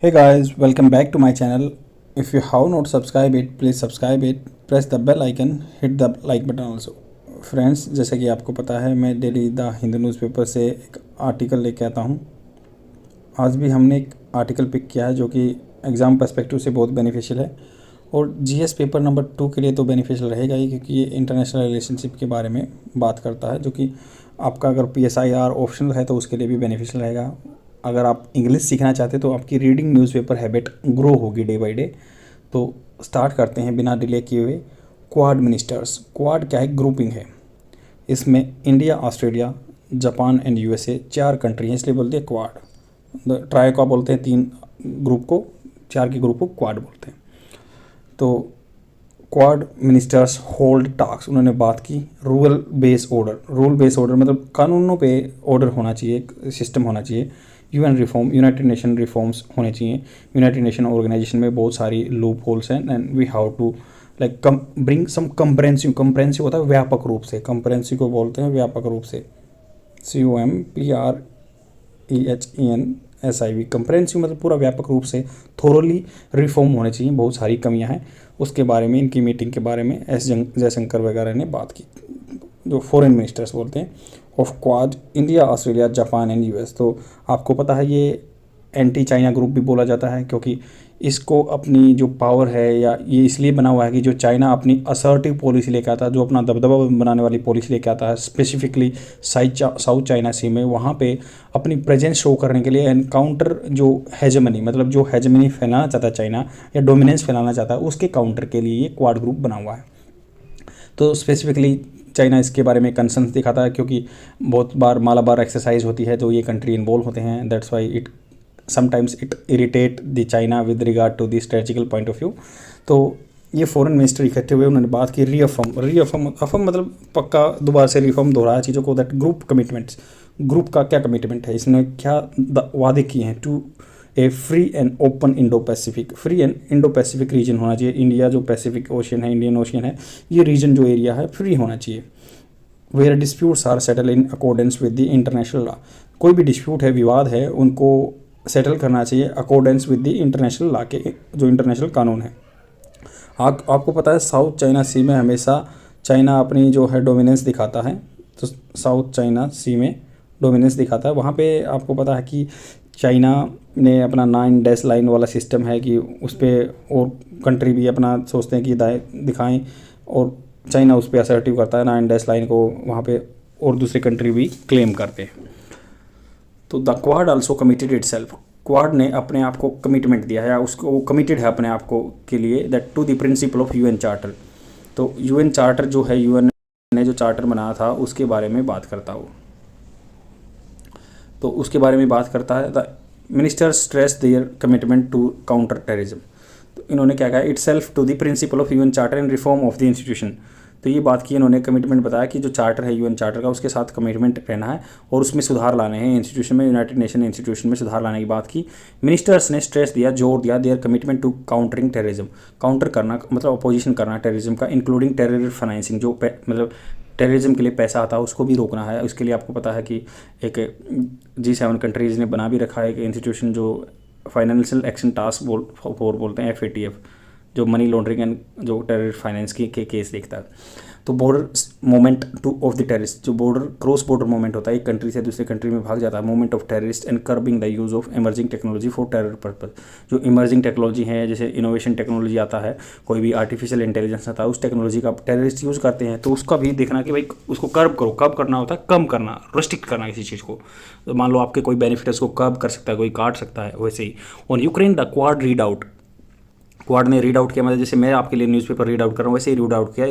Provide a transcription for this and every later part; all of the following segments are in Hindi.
Hey guys, welcome back to my channel. If you have not subscribed it, please subscribe it. Press the bell icon, hit the like button also. Friends, जैसा कि आपको पता है मैं डेली द हिंदू न्यूज़पेपर से एक आर्टिकल लेके आता हूँ। आज भी हमने एक आर्टिकल पिक किया है जो कि एग्ज़ाम पर्सपेक्टिव से बहुत बेनिफिशियल है और जीएस पेपर नंबर 2 के लिए तो बेनिफिशियल रहेगा ही, क्योंकि ये इंटरनेशनल रिलेशनशिप के बारे में बात करता है, जो कि आपका अगर PSIR ऑप्शनल है तो उसके लिए भी बेनिफिशियल रहेगा। अगर आप इंग्लिश सीखना चाहते तो आपकी रीडिंग न्यूज़पेपर हैबिट ग्रो होगी डे बाय डे। तो स्टार्ट करते हैं बिना डिले किए हुए। Quad ministers. क्वाड क्या है? ग्रुपिंग है। इसमें India, Australia, Japan and USA 4 country हैं, इसलिए बोलते हैं क्वाड। ट्राई को बोलते हैं 3 ग्रुप को, 4 के ग्रुप को क्वाड बोलते हैं। तो क्वाड मिनिस्टर्स होल्ड टॉक्स, उन्होंने बात की रूल बेस ऑर्डर मतलब कानूनों पे ऑर्डर होना चाहिए, एक सिस्टम होना चाहिए। UN reform, united nation reforms होने चाहिए। यूनाइटेड नेशन ऑर्गेनाइजेशन में बहुत सारी लूप होल्स हैं and we have to like bring some comprehensive होता है व्यापक रूप से, कंप्रेंसिव को बोलते हैं व्यापक रूप से, COMPREHENSIV। कंप्रेंसिव मतलब पूरा व्यापक रूप से, थोरोली रिफॉर्म होने चाहिए। बहुत सारी कमियां हैं, उसके बारे में इनकी मीटिंग के बारे में एस जयशंकर वगैरह ने बात की, जो फॉरेन मिनिस्टर्स बोलते हैं of quad, India, Australia, Japan and US। तो आपको पता है ये एंटी चाइना ग्रुप भी बोला जाता है, क्योंकि इसको अपनी जो पावर है, या ये इसलिए बना हुआ है कि जो चाइना अपनी असर्टिव पॉलिसी लेकर आता है, जो अपना दबदबा बनाने वाली पॉलिसी लेकर आता है, स्पेसिफिकली साउथ चाइना सी में, वहाँ पे अपनी प्रेजेंस शो करने के लिए एनकाउंटर जो हेजमनी मतलब जो हेजमनी फैलाना चाहता है चाइना, या डोमिनेंस फैलाना चाहता है, उसके काउंटर के लिए ये क्वाड ग्रुप बना हुआ है। तो स्पेसिफिकली चाइना इसके बारे में कंसर्न दिखाता है, क्योंकि बहुत बार मालाबार एक्सरसाइज होती है तो ये कंट्री इन्वॉल्व होते हैं। That's why it sometimes it irritate the China with regard to the strategical point of view. तो ये फॉरेन मिनिस्टर इकट्ठे हुए, उन्होंने बात की रीअफर्म मतलब पक्का दोबारा से रिफॉर्म दोहराया चीज़ों को, दैट ग्रुप कमिटमेंट्स, ग्रुप का क्या कमिटमेंट है, इसने क्या वादे किए हैं to a free and open Indo Pacific. Free and Indo Pacific region होना चाहिए। इंडिया जो पैसिफिक ओशियन है, इंडियन ओशियन है, ये रीजन जो एरिया है फ्री होना चाहिए। Where disputes are settle in accordance with the international law. कोई भी डिस्प्यूट है, विवाद है, उनको सेटल करना चाहिए accordance with the international law के, जो इंटरनेशनल कानून है। आपको पता है साउथ चाइना सी में हमेशा चाइना अपनी जो है डोमिनेंस दिखाता है। तो साउथ चाइना सी में डोमिनेंस दिखाता है, वहाँ पे आपको पता है कि चाइना ने अपना 9 डैश लाइन वाला सिस्टम है कि उस पर और कंट्री भी अपना सोचते हैं कि दिखाएं, और चाइना उस पर असर्टिव करता है 9 डैश लाइन को वहाँ पे, और दूसरे कंट्री भी क्लेम करते हैं। तो the Quad also committed itself. Quad ने अपने आप को कमिटमेंट दिया है, या उसको वो कमिटेड है अपने आप को के लिए, that to the principle of UN charter. तो UN चार्टर जो है, UN ने जो चार्टर बनाया था उसके बारे में बात करता हो, तो उसके बारे में बात करता है। The minister stress their commitment to counter terrorism. तो इन्होंने क्या कहा, itself to the principle of UN charter and reform of the institution. तो ये बात की इन्होंने, कमिटमेंट बताया कि जो चार्टर है UN चार्टर का, उसके साथ कमिटमेंट रहना है और उसमें सुधार लाने हैं इंस्टीट्यूशन में, यूनाइटेड नेशन इंस्टीट्यूशन में सुधार लाने की बात की। मिनिस्टर्स ने स्ट्रेस दिया, जोर दिया, their commitment to countering terrorism. Counter करना मतलब अपोजिशन करना टेररिज्म का, इंक्लूडिंग टेरर फाइनेंसिंग, जो मतलब टेररिज्म के लिए पैसा आता है उसको भी रोकना है। उसके लिए आपको पता है कि एक G7 कंट्रीज़ ने बना भी रखा है एक इंस्टीट्यूशन जो फाइनेंशियल एक्शन टास्क फोर्स बोलते हैं, FATF, जो मनी लॉन्ड्रिंग एंड जो टेरर फाइनेंस के केस देखता है। तो border movement two of the terrorist, जो बॉर्डर क्रॉस बॉर्डर मूवमेंट होता है, एक कंट्री से दूसरे कंट्री में भाग जाता है, movement of terrorist and curbing the use of emerging technology for terror purpose. जो इमर्जिंग टेक्नोलॉजी है, जैसे इनोवेशन टेक्नोलॉजी आता है, कोई भी आर्टिफिशियल इंटेलिजेंस आता है, उस टेक्नोलॉजी का टेररिस्ट यूज़ करते हैं, तो उसका भी देखना कि भाई उसको कर्ब करो। कर्ब करना होता है कम करना, रेस्ट्रिक्ट करना किसी चीज़ को। तो मान लो आपके कोई बेनिफिट है, उसको कर्ब कर सकता है, कोई काट सकता है। वैसे ही on Ukraine the Quad read out, Quad ने रीड आउट किया, मतलब जैसे मैं आपके लिए न्यूज़पेपर रीड आउट कर रहा हूँ, वैसे ही रीड आउट किया।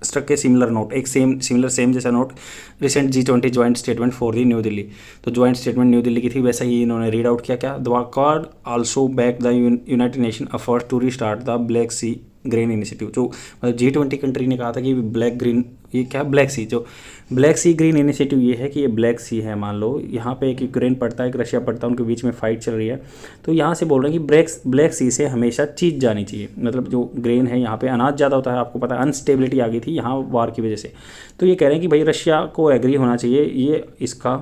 स्ट्रक ए सिमिलर नोट, एक सेम जैसा note, recent G20 joint statement for the new Delhi. तो ज्वाइंट स्टेटमेंट न्यू दिल्ली की थी, वैसा ही इन्होंने रीड आउट किया। क्या, the Quad also back the United Nation effort to restart the Black Sea green initiative. जो मतलब G20 कंट्री ने कहा था कि ब्लैक ग्रीन, ये क्या ब्लैक सी, जो ब्लैक सी ग्रीन इनिशिएटिव ये है कि ये ब्लैक सी है, मान लो यहाँ पे एक यूक्रेन पड़ता है, एक रशिया पड़ता है, उनके बीच में फाइट चल रही है। तो यहाँ से बोल रहे हैं कि ब्लैक सी से हमेशा चीज़ जानी चाहिए, मतलब जो ग्रेन है, यहाँ पे अनाज ज़्यादा होता है, आपको पता है अनस्टेबिलिटी आ गई थी यहाँ वार की वजह से। तो ये कह रहे हैं कि भाई रशिया को एग्री होना चाहिए ये इसका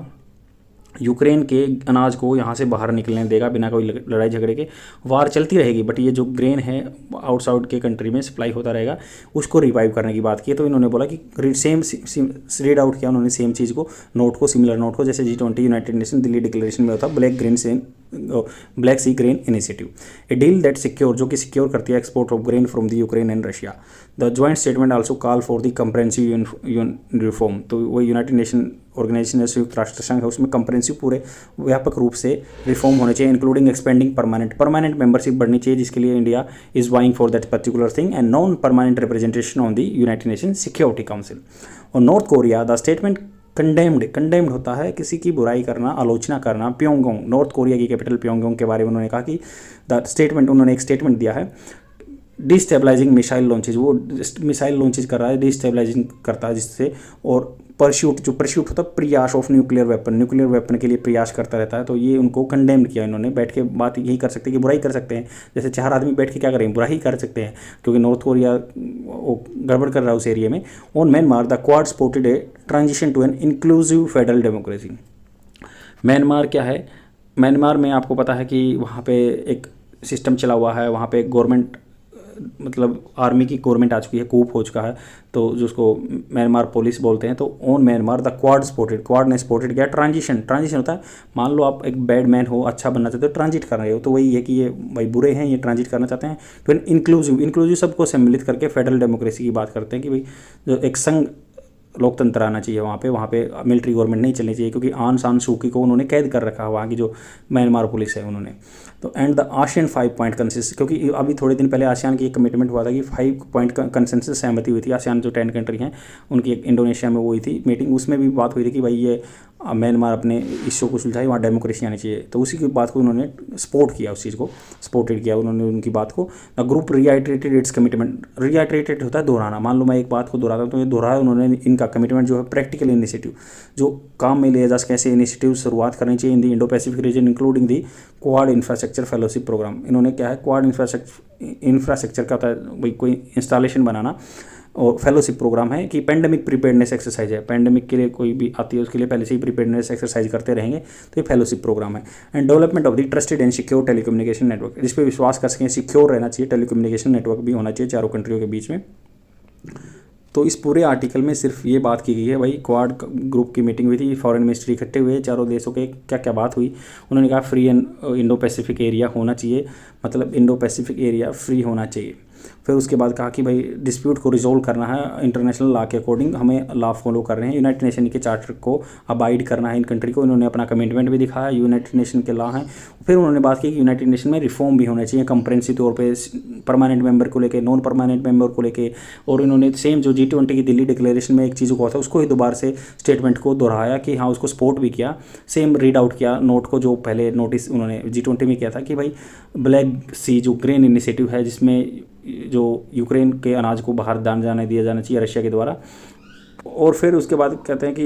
यूक्रेन के अनाज को यहाँ से बाहर निकलने देगा बिना कोई लड़ाई झगड़े के। वार चलती रहेगी बट ये जो ग्रेन है आउटसाइड के कंट्री में सप्लाई होता रहेगा, उसको रिवाइव करने की बात की। तो इन्होंने बोला कि सेम रीड आउट किया उन्होंने सेम चीज़ को, नोट को, सिमिलर नोट को, जैसे G20 United nation Delhi declaration में होता Black Sea grain initiative, a deal that secure, जो कि सिक्योर करती है export of grain from the Ukraine and Russia. The joint statement also call for the comprehensive reform. तो वो यूनाइटेड नेशन ऑर्गेनाइजेशन है, संयुक्त राष्ट्र संघ है, उसमें कंप्रेहेंसिव पूरे व्यापक रूप से रिफॉर्म होने चाहिए, इंक्लूडिंग एक्सपेंडिंग परमानेंट मेंबरशिप बढ़नी चाहिए, जिसके लिए India is vying for that particular thing, and non permanent representation on the United Nation Security Council. और North Korea, the statement condemned होता है किसी की बुराई करना, आलोचना करना। प्योंगयांग, नॉर्थ कोरिया की कैपिटल प्योंगयांग के बारे में उन्होंने कहा कि उन्होंने एक स्टेटमेंट दिया है, डिस्टेबलाइजिंग मिसाइल लॉन्चेज, वो मिसाइल लॉन्चेज कर रहा है, डिस्टेबलाइजिंग करता है जिससे, और परस्यूट होता है प्रयास ऑफ न्यूक्लियर वेपन के लिए प्रयास करता रहता है। तो ये उनको कंडेम किया इन्होंने। बैठ के बात यही कर सकते हैं कि बुराई कर सकते हैं, जैसे 4 आदमी बैठ के क्या करेंगे, बुराई कर सकते हैं, क्योंकि नॉर्थ कोरिया वो गड़बड़ कर रहा है उस एरिया में। On Myanmar, the Quad supported a transition to an inclusive federal democracy. Myanmar क्या है, म्यांमार में आपको पता है कि वहाँ पे एक सिस्टम चला हुआ है, वहाँ पे गवर्नमेंट, मतलब आर्मी की गवर्नमेंट आ चुकी है, कूप हो चुका है, तो जिसको म्यांमार पुलिस बोलते हैं। तो ऑन म्यांमार द क्वाड ने सपोर्टेड किया ट्रांजिशन होता है, मान लो आप एक बैड मैन हो, अच्छा बनना चाहते हो, ट्रांजिट कर रहे हो, तो वही है कि ये भाई बुरे हैं, ये ट्रांजिट करना चाहते हैं। तो इंक्लूसिव सबको सम्मिलित करके फेडरल डेमोक्रेसी की बात करते हैं कि भाई जो एक संघ लोकतंत्र आना चाहिए वहाँ पे मिलिट्री गवर्नमेंट नहीं चलनी चाहिए, क्योंकि आन सान सूकी को उन्होंने कैद कर रखा है, वहाँ की जो म्यांमार पुलिस है उन्होंने। तो and the ASEAN 5 point consensus, क्योंकि अभी थोड़े दिन पहले आसियान की एक कमिटमेंट हुआ था कि 5 पॉइंट कंसेंसस सहमति हुई थी। आसियान जो 10 कंट्री हैं उनकी एक इंडोनेशिया में वो हुई थी मीटिंग, उसमें भी बात हुई थी कि भाई ये म्यांमार अपने इश्यू को सुलझाए, वहाँ डेमोक्रेसी आनी चाहिए। तो उसी की बात को उन्होंने सपोर्ट किया, उस चीज़ को सपोर्टेड किया उन्होंने उनकी बात को। द ग्रुप रीआइटरेटेड इट्स कमिटमेंट, रीआइटरेटेड होता है दोहराना, मान लो मैं एक बात को दोहराता हूँ तो ये दोहराया उन्होंने इनका कमिटमेंट जो है प्रैक्टिकल इनिशिएटिव, जो काम में लिया जा सके ऐसे इनिशिएटिव शुरुआत करनी चाहिए in the Indo Pacific region including the Quad infrastructure fellowship program. इन्होंने क्या है, क्वाड इंफ्रास्ट्रक्चर का होता है भाई कोई इंस्टॉलेशन बनाना, और फेलोशिप प्रोग्राम है कि पेंडेमिक प्रिपेयर्डनेस एक्सरसाइज है, पेंडेमिक के लिए कोई भी आती है उसके लिए पहले से ही प्रिपेयर्डनेस एक्सरसाइज करते रहेंगे, तो ये फेलोशिप प्रोग्राम है। And development of the trusted and secure telecommunication network, जिस पे विश्वास कर सकें, सिक्योर रहना चाहिए, टेलीकम्युनिकेशन नेटवर्क भी होना चाहिए चारों कंट्रियों के बीच में। तो इस पूरे आर्टिकल में सिर्फ ये बात की गई है, भाई क्वाड ग्रुप की मीटिंग हुई थी, फॉरेन मिनिस्ट्री इकट्ठे हुए, चारों देशों के क्या क्या बात हुई। उन्होंने कहा free and Indo Pacific area होना चाहिए, मतलब इंडो पैसिफिक एरिया फ्री होना चाहिए। फिर उसके बाद कहा कि भाई डिस्प्यूट को रिजोल्व करना है इंटरनेशनल लॉ के अकॉर्डिंग, हमें लॉ फॉलो कर रहे हैं, यूनाइटेड नेशन के चार्टर को अबाइड करना है इन कंट्री को। इन्होंने अपना कमिटमेंट भी दिखाया, यूनाइटेड नेशन के लॉ हैं। फिर उन्होंने बात की कि यूनाइटेड नेशन में रिफॉर्म भी होने चाहिए कंप्रेहेंसिव तौर पे, परमानेंट मेंबर को लेके, नॉन परमानेंट मेंबर को लेके। और इन्होंने सेम जो G20 की दिल्ली डिक्लेरेशन में एक चीज़ को था उसको ही दोबारा से स्टेटमेंट को दोहराया कि हाँ उसको सपोर्ट भी किया, सेम रीड आउट किया नोट को, जो पहले नोटिस उन्होंने G20 में किया था कि भाई ब्लैक सी जो ग्रेन इनिशिएटिव है, जिसमें जो यूक्रेन के अनाज को बाहर जाने दिया जाना चाहिए रशिया के द्वारा। और फिर उसके बाद कहते हैं कि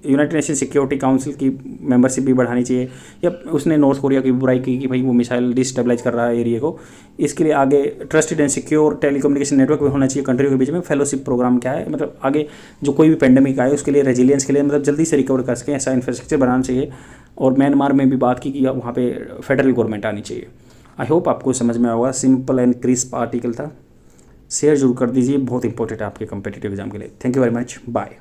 यूनाइटेड नेशन सिक्योरिटी काउंसिल की मेंबरशिप भी बढ़ानी चाहिए। या उसने नॉर्थ कोरिया की बुराई की कि भाई वो मिसाइल डिस्टेबलाइज कर रहा है एरिया को, इसके लिए आगे trusted and secure telecommunication network भी होना चाहिए कंट्रियों के बीच में। फेलोशिप प्रोग्राम क्या है, मतलब आगे जो कोई भी पेंडेमिक आए उसके लिए रेजिलियंस के लिए, मतलब जल्दी से रिकवर कर सकें, ऐसा इंफ्रास्ट्रक्चर बनाना चाहिए। और म्यांमार में भी बात की कि वहाँ पे फेडरल गवर्नमेंट आनी चाहिए। आई होप आपको समझ में आएगा, सिंपल एंड क्रिस्प आर्टिकल था। शेयर जरूर कर दीजिए, बहुत इंपॉर्टेंट है आपके कॉम्पिटिटिव एग्जाम के लिए। Thank you very much, bye.